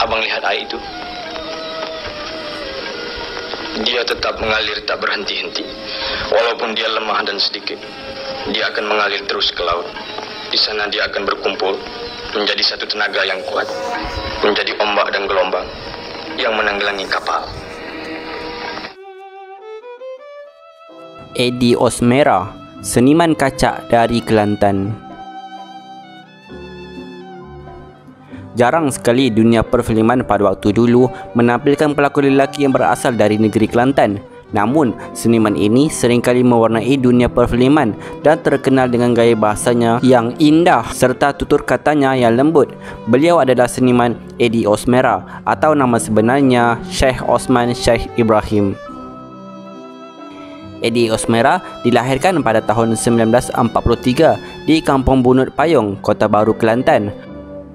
Abang lihat air itu? Dia tetap mengalir tak berhenti-henti. Walaupun dia lemah dan sedikit, dia akan mengalir terus ke laut. Di sana dia akan berkumpul menjadi satu tenaga yang kuat, menjadi ombak dan gelombang yang menenggelamkan kapal. Eddie Osmera, seniman kacak dari Kelantan. Jarang sekali dunia perfilman pada waktu dulu menampilkan pelakon lelaki yang berasal dari negeri Kelantan. Namun, seniman ini seringkali mewarnai dunia perfilman dan terkenal dengan gaya bahasanya yang indah serta tutur katanya yang lembut. Beliau adalah seniman Eddie Osmera atau nama sebenarnya Sheikh Osman Sheikh Ibrahim. Eddie Osmera dilahirkan pada tahun 1943 di Kampung Bunut Payung, Kota Baru, Kelantan.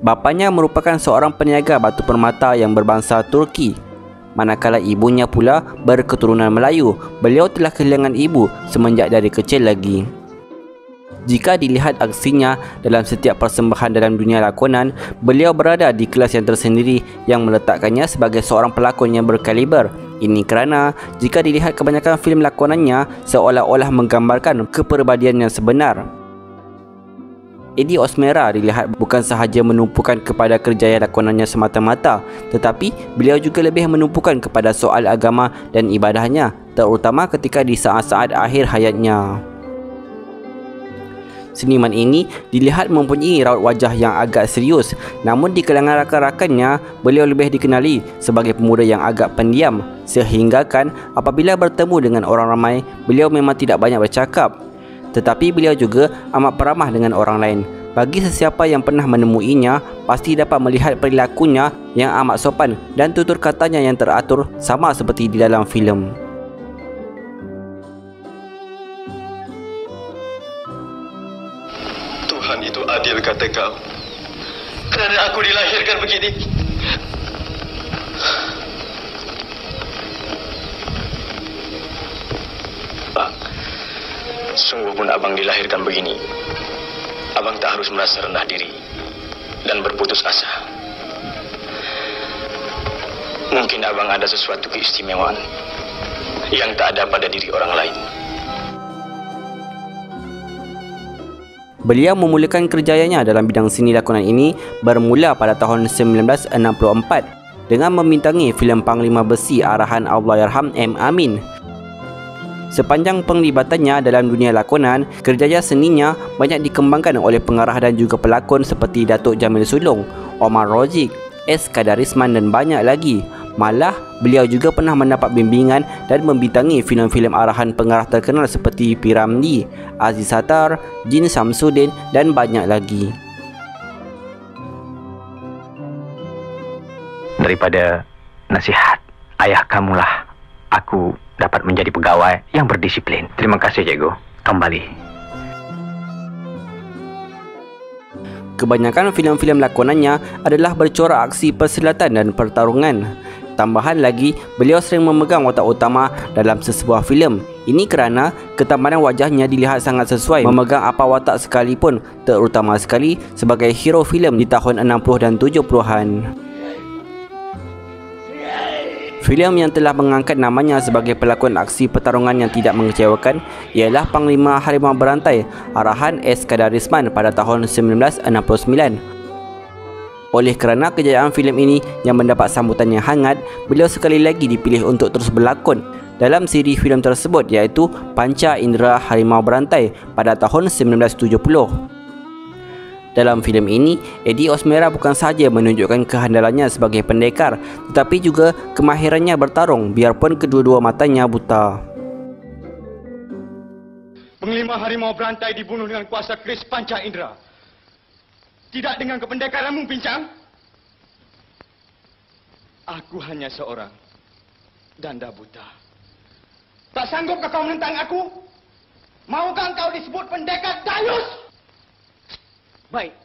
Bapanya merupakan seorang peniaga batu permata yang berbangsa Turki. Manakala ibunya pula berketurunan Melayu, beliau telah kehilangan ibu semenjak dari kecil lagi. Jika dilihat aksinya dalam setiap persembahan dalam dunia lakonan, beliau berada di kelas yang tersendiri yang meletakkannya sebagai seorang pelakon yang berkaliber. Ini kerana jika dilihat kebanyakan filem lakonannya seolah-olah menggambarkan kepribadian yang sebenar. Eddie Osmera dilihat bukan sahaja menumpukan kepada kerjaya lakonannya semata-mata, tetapi beliau juga lebih menumpukan kepada soal agama dan ibadahnya, terutama ketika di saat-saat akhir hayatnya. Seniman ini dilihat mempunyai raut wajah yang agak serius, namun di kalangan rakan-rakannya, beliau lebih dikenali sebagai pemuda yang agak pendiam, sehinggakan apabila bertemu dengan orang ramai, beliau memang tidak banyak bercakap. Tetapi beliau juga amat peramah dengan orang lain. Bagi sesiapa yang pernah menemuinya, pasti dapat melihat perilakunya yang amat sopan dan tutur katanya yang teratur sama seperti di dalam filem. Tuhan itu adil, kata kau. Kerana aku dilahirkan begini. Bang, sungguh pun abang dilahirkan begini. Abang tak harus merasa rendah diri dan berputus asa. Mungkin abang ada sesuatu keistimewaan yang tak ada pada diri orang lain. Beliau memulakan kerjayanya dalam bidang seni lakonan ini bermula pada tahun 1964 dengan membintangi filem Panglima Besi arahan Allahyarham M. Amin. Sepanjang penglibatannya dalam dunia lakonan, kerjaya seninya banyak dikembangkan oleh pengarah dan juga pelakon seperti Datuk Jamil Sulong, Omar Rozik, S. Kadarisman dan banyak lagi. Malah, beliau juga pernah mendapat bimbingan dan membintangi filem-filem arahan pengarah terkenal seperti P. Ramlee, Aziz Sattar, Jin Samsudin dan banyak lagi. Daripada nasihat ayah kamulah aku dapat menjadi pegawai yang berdisiplin. Terima kasih, cikgu. Kembali. Kebanyakan filem-filem lakonannya adalah bercorak aksi persilatan dan pertarungan. Tambahan lagi, beliau sering memegang watak utama dalam sesebuah filem. Ini kerana ketampanan wajahnya dilihat sangat sesuai memegang apa watak sekalipun, terutama sekali sebagai hero filem di tahun 60 dan 70-an. Filem yang telah mengangkat namanya sebagai pelakon aksi pertarungan yang tidak mengecewakan ialah Panglima Harimau Berantai arahan S. Kadarisman pada tahun 1969. Oleh kerana kejayaan filem ini yang mendapat sambutan yang hangat, beliau sekali lagi dipilih untuk terus berlakon dalam siri filem tersebut iaitu Panca Indera Harimau Berantai pada tahun 1970. Dalam filem ini, Eddie Osmera bukan sahaja menunjukkan kehandalannya sebagai pendekar, tetapi juga kemahirannya bertarung biarpun kedua-dua matanya buta. Panglima Harimau Berantai dibunuh dengan kuasa keris Panca Indera. Tidak dengan kependekaranmu, Pincang. Aku hanya seorang danda buta. Tak sanggupkah kau menentang aku? Maukah kau disebut pendekar dayus? Baik,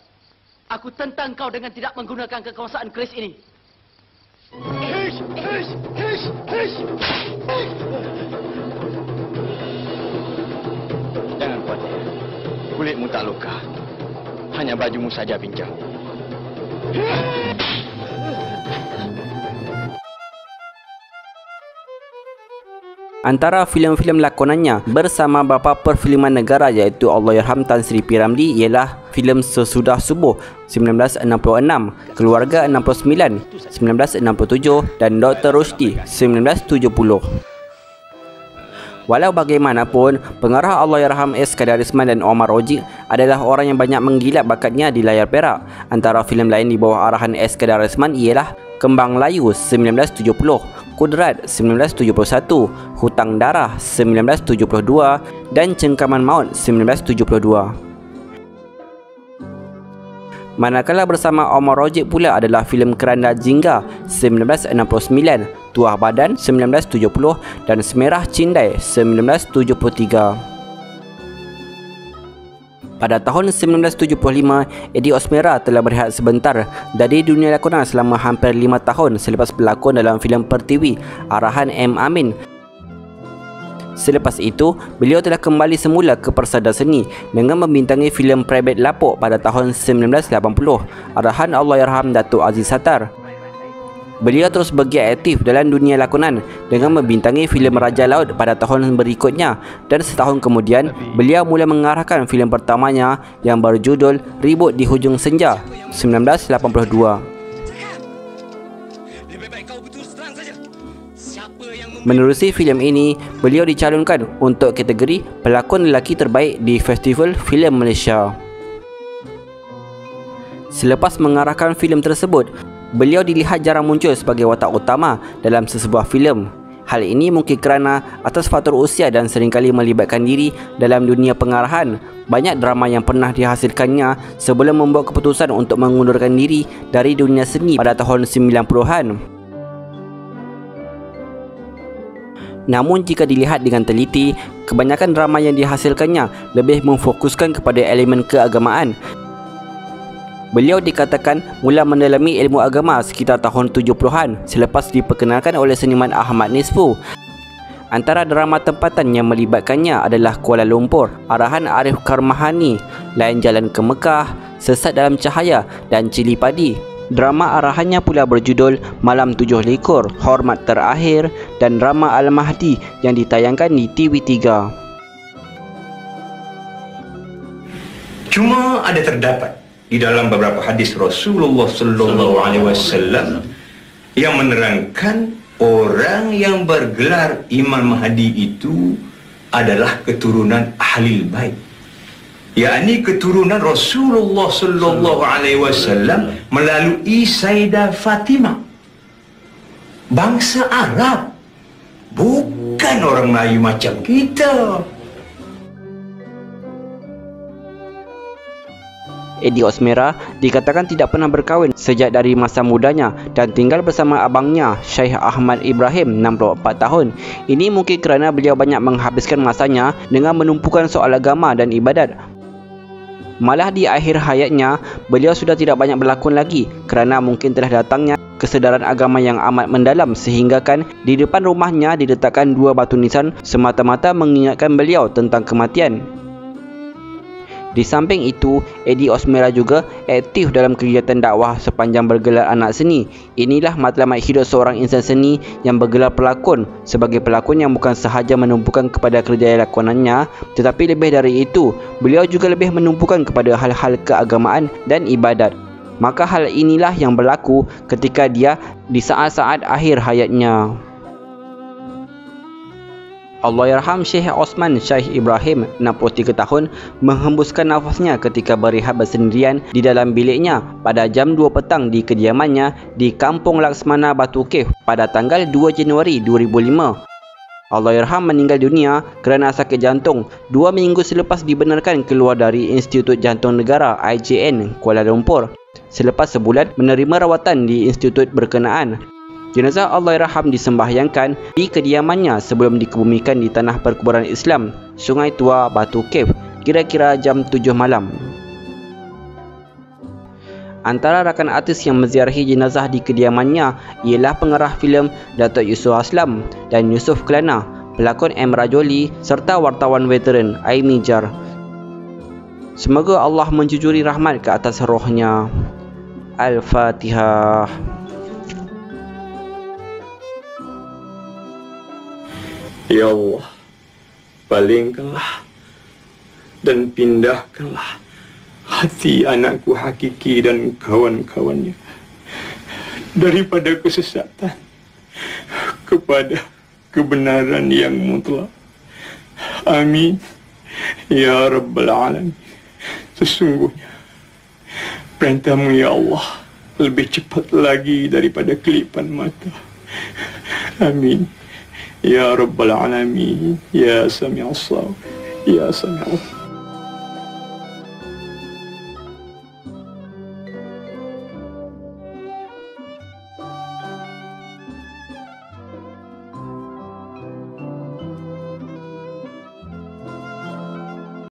aku tentang kau dengan tidak menggunakan kekuasaan keris ini. Hish, hish, hish, hish. Jangan khawatir, kulitmu tak luka. Hanya bajumu saja, Pincang. Antara filem-filem lakonannya bersama bapa perfilman negara iaitu Allahyarham Tan Sri P. Ramlee ialah filem Sesudah Subuh 1966, Keluarga 69 1967 dan Dr. Rushdie 1970. Walau bagaimanapun, pengarah Allahyarham S. Kadarisman dan Omar Ojik adalah orang yang banyak menggilap bakatnya di layar perak. Antara filem lain di bawah arahan S. Kadarisman ialah Kembang Layu 1970, Kudrat 1971, Hutang Darah 1972 dan Cengkaman Maut 1972. Manakala bersama Omar Ojik pula adalah filem Keranda Jingga 1969, Tuah Badan 1970 dan Semerah Cindai 1973. Pada tahun 1975, Eddie Osmera telah berehat sebentar dari dunia lakonan selama hampir 5 tahun selepas berlakon dalam filem Pertiwi arahan M. Amin. Selepas itu, beliau telah kembali semula ke persada seni dengan membintangi filem Private Lapok pada tahun 1980 arahan Allahyarham Datuk Aziz Sattar. Beliau terus bergiat aktif dalam dunia lakonan dengan membintangi filem Raja Laut pada tahun berikutnya, dan setahun kemudian beliau mula mengarahkan filem pertamanya yang berjudul Ribut di Hujung Senja 1982. Menerusi filem ini, beliau dicalonkan untuk kategori pelakon lelaki terbaik di Festival Filem Malaysia. Selepas mengarahkan filem tersebut, beliau dilihat jarang muncul sebagai watak utama dalam sesebuah filem. Hal ini mungkin kerana atas faktor usia dan seringkali melibatkan diri dalam dunia pengarahan. Banyak drama yang pernah dihasilkannya sebelum membuat keputusan untuk mengundurkan diri dari dunia seni pada tahun 90-an. Namun jika dilihat dengan teliti, kebanyakan drama yang dihasilkannya lebih memfokuskan kepada elemen keagamaan. Beliau dikatakan mula mendalami ilmu agama sekitar tahun 70-an selepas diperkenalkan oleh seniman Ahmad Nisfu. Antara drama tempatan yang melibatkannya adalah Kuala Lumpur, arahan Arif Karmahani, Lain Jalan ke Mekah, Sesat Dalam Cahaya dan Cili Padi. Drama arahannya pula berjudul Malam 7 Likur, Hormat Terakhir dan drama Al-Mahdi yang ditayangkan di TV3. Cuma ada terdapat di dalam beberapa hadis Rasulullah sallallahu alaihi wasallam yang menerangkan orang yang bergelar Imam Mahdi itu adalah keturunan Ahlul Bait, yakni keturunan Rasulullah sallallahu alaihi wasallam melalui Sayyidah Fatimah, bangsa Arab, bukan orang Melayu macam kita. Eddie Osmera dikatakan tidak pernah berkahwin sejak dari masa mudanya dan tinggal bersama abangnya Syekh Ahmad Ibrahim 64 tahun. Ini mungkin kerana beliau banyak menghabiskan masanya dengan menumpukan soal agama dan ibadat. Malah di akhir hayatnya, beliau sudah tidak banyak berlakon lagi kerana mungkin telah datangnya kesedaran agama yang amat mendalam sehinggakan di depan rumahnya diletakkan 2 batu nisan semata-mata mengingatkan beliau tentang kematian. Di samping itu, Eddie Osmera juga aktif dalam kegiatan dakwah sepanjang bergelar anak seni. Inilah matlamat hidup seorang insan seni yang bergelar pelakon, sebagai pelakon yang bukan sahaja menumpukan kepada kerjaya lakonannya, tetapi lebih dari itu, beliau juga lebih menumpukan kepada hal-hal keagamaan dan ibadat. Maka hal inilah yang berlaku ketika dia di saat-saat akhir hayatnya. Allahyarham Syekh Osman Syekh Ibrahim 63 tahun menghembuskan nafasnya ketika berehat bersendirian di dalam biliknya pada jam 2 petang di kediamannya di Kampung Laksmana Batu Cave pada tanggal 2 Januari 2005. Allahyarham meninggal dunia kerana sakit jantung 2 minggu selepas dibenarkan keluar dari Institut Jantung Negara IJN Kuala Lumpur selepas sebulan menerima rawatan di institut berkenaan. Jenazah Allahyarham disembahyangkan di kediamannya sebelum dikebumikan di tanah perkuburan Islam Sungai Tua Batu Cave kira-kira jam 7 malam. Antara rakan artis yang menziarahi jenazah di kediamannya ialah pengarah filem Datuk Yusof Aslam dan Yusuf Kelana, pelakon M. Rajoli serta wartawan veteran Aimi Jar. Semoga Allah menjujuri rahmat ke atas rohnya. Al-Fatihah. Ya Allah, palingkanlah dan pindahkanlah hati anakku Hakiki dan kawan-kawannya daripada kesesatan kepada kebenaran yang mutlak. Amin. Ya Rabbal Alamin. Sesungguhnya perintahmu ya Allah lebih cepat lagi daripada kelipan mata. Amin. Ya Rabbal Alamin. Ya Sami'as Sawab. Ya Sami'as.